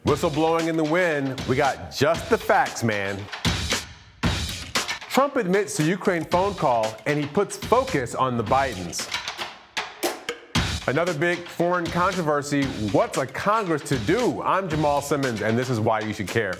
Whistleblowing in the win, we got just the facts, man. Trump admits to Ukraine phone call and he puts focus on the Bidens. Another big foreign controversy, what's a Congress to do? I'm Jamal Simmons and this is why you should care.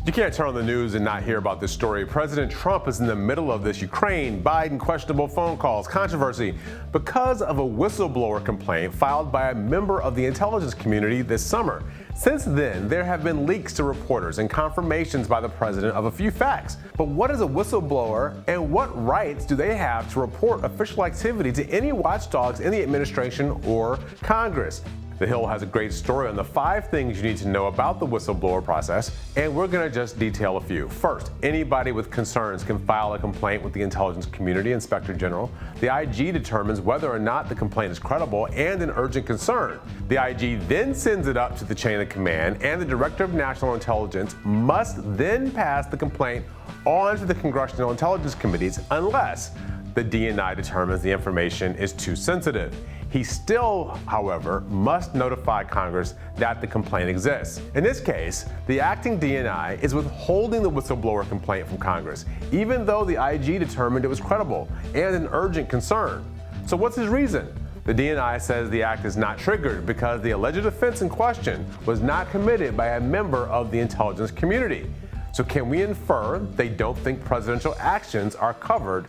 You can't turn on the news and not hear about this story. President Trump is in the middle of this Ukraine-Biden questionable phone calls controversy because of a whistleblower complaint filed by a member of the intelligence community this summer. Since then, there have been leaks to reporters and confirmations by the president of a few facts. But what is a whistleblower and what rights do they have to report official activity to any watchdogs in the administration or Congress? The Hill has a great story on the 5 things you need to know about the whistleblower process, and we're going to just detail a few. First, anybody with concerns can file a complaint with the intelligence community inspector general. The IG determines whether or not the complaint is credible and an urgent concern. The IG then sends it up to the chain of command, and the director of national intelligence must then pass the complaint on to the congressional intelligence committees unless the DNI determines the information is too sensitive. He still, however, must notify Congress that the complaint exists. In this case, the acting DNI is withholding the whistleblower complaint from Congress, even though the IG determined it was credible and an urgent concern. So what's his reason? The DNI says the act is not triggered because the alleged offense in question was not committed by a member of the intelligence community. So can we infer they don't think presidential actions are covered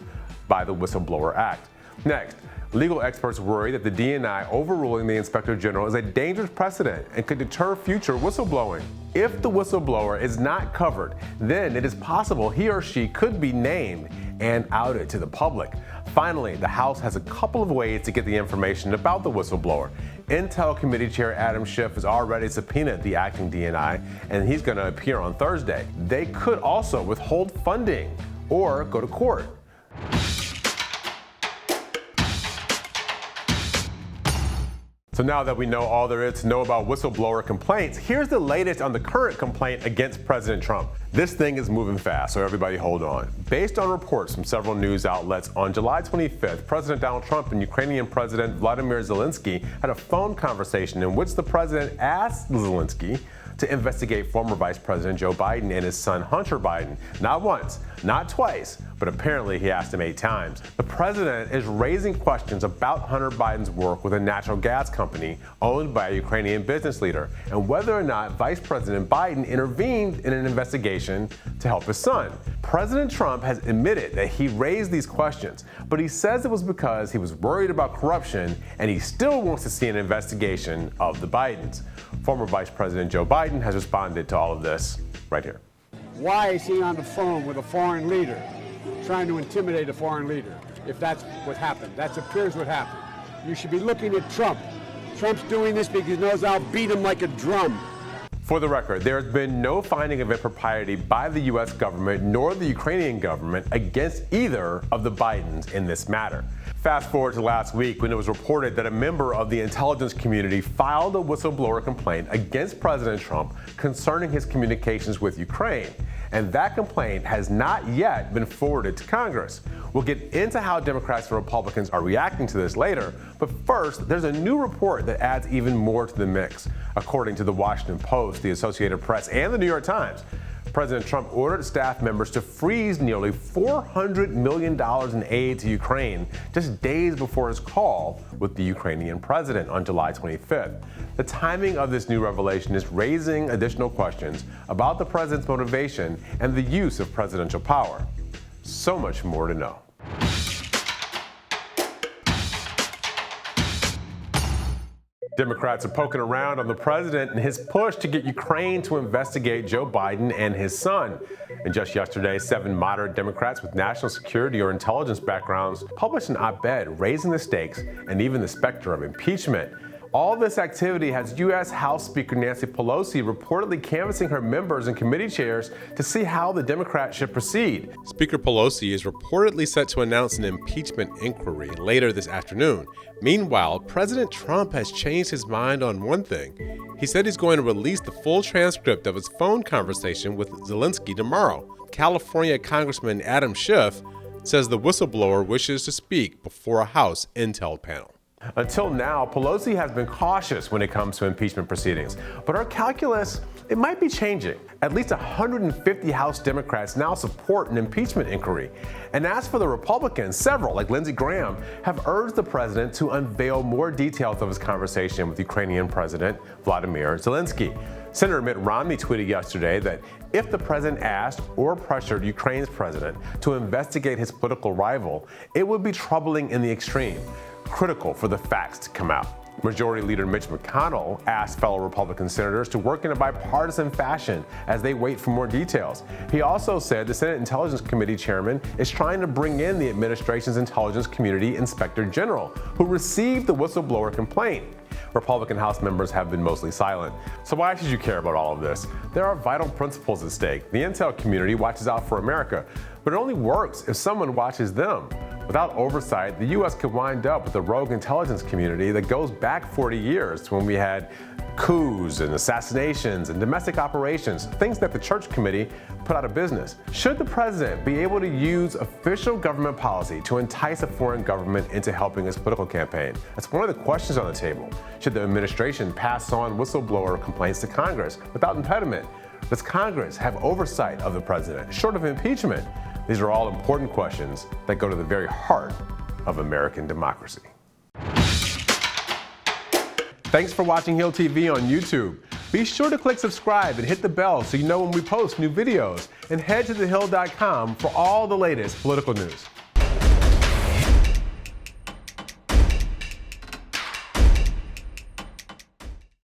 by the Whistleblower Act? Next, legal experts worry that the DNI overruling the Inspector General is a dangerous precedent and could deter future whistleblowing. If the whistleblower is not covered, then it is possible he or she could be named and outed to the public. Finally, the House has a couple of ways to get the information about the whistleblower. Intel Committee Chair Adam Schiff has already subpoenaed the acting DNI, and he's going to appear on Thursday. They could also withhold funding or go to court. So now that we know all there is to know about whistleblower complaints, here's the latest on the current complaint against President Trump. This thing is moving fast, so everybody hold on. Based on reports from several news outlets, on July 25th, President Donald Trump and Ukrainian President Vladimir Zelensky had a phone conversation in which the president asked Zelensky to investigate former Vice President Joe Biden and his son Hunter Biden. Not once, not twice, but apparently he asked him 8 times. The president is raising questions about Hunter Biden's work with a natural gas company owned by a Ukrainian business leader and whether or not Vice President Biden intervened in an investigation to help his son. President Trump has admitted that he raised these questions, but he says it was because he was worried about corruption and he still wants to see an investigation of the Bidens. Former Vice President Joe Biden has responded to all of this right here. Why is he on the phone with a foreign leader, trying to intimidate a foreign leader, if that's what happened? That appears what happened. You should be looking at Trump. Trump's doing this because he knows I'll beat him like a drum. For the record, there has been no finding of impropriety by the U.S. government nor the Ukrainian government against either of the Bidens in this matter. Fast forward to last week when it was reported that a member of the intelligence community filed a whistleblower complaint against President Trump concerning his communications with Ukraine. And that complaint has not yet been forwarded to Congress. We'll get into how Democrats and Republicans are reacting to this later, but first, there's a new report that adds even more to the mix. According to the Washington Post, the Associated Press, and the New York Times, President Trump ordered staff members to freeze nearly $400 million in aid to Ukraine just days before his call with the Ukrainian president on July 25th. The timing of this new revelation is raising additional questions about the president's motivation and the use of presidential power. So much more to know. Democrats are poking around on the president and his push to get Ukraine to investigate Joe Biden and his son. And just yesterday, 7 moderate Democrats with national security or intelligence backgrounds published an op-ed raising the stakes and even the specter of impeachment. All this activity has U.S. House Speaker Nancy Pelosi reportedly canvassing her members and committee chairs to see how the Democrats should proceed. Speaker Pelosi is reportedly set to announce an impeachment inquiry later this afternoon. Meanwhile, President Trump has changed his mind on one thing. He said he's going to release the full transcript of his phone conversation with Zelensky tomorrow. California Congressman Adam Schiff says the whistleblower wishes to speak before a House Intel panel. Until now, Pelosi has been cautious when it comes to impeachment proceedings, but her calculus, it might be changing. At least 150 House Democrats now support an impeachment inquiry. And as for the Republicans, several, like Lindsey Graham, have urged the president to unveil more details of his conversation with Ukrainian President Vladimir Zelensky. Senator Mitt Romney tweeted yesterday that if the president asked or pressured Ukraine's president to investigate his political rival, it would be troubling in the extreme, critical for the facts to come out. Majority Leader Mitch McConnell asked fellow Republican senators to work in a bipartisan fashion as they wait for more details. He also said the Senate Intelligence Committee chairman is trying to bring in the administration's Intelligence Community Inspector General, who received the whistleblower complaint. Republican House members have been mostly silent. So why should you care about all of this? There are vital principles at stake. The intel community watches out for America, but it only works if someone watches them. Without oversight, the U.S. could wind up with a rogue intelligence community that goes back 40 years to when we had coups and assassinations and domestic operations, things that the Church Committee put out of business. Should the president be able to use official government policy to entice a foreign government into helping his political campaign? That's one of the questions on the table. Should the administration pass on whistleblower complaints to Congress without impediment? Does Congress have oversight of the president, short of impeachment? These are all important questions that go to the very heart of American democracy. Thanks for watching Hill TV on YouTube. Be sure to click subscribe and hit the bell so you know when we post new videos. And head to thehill.com for all the latest political news.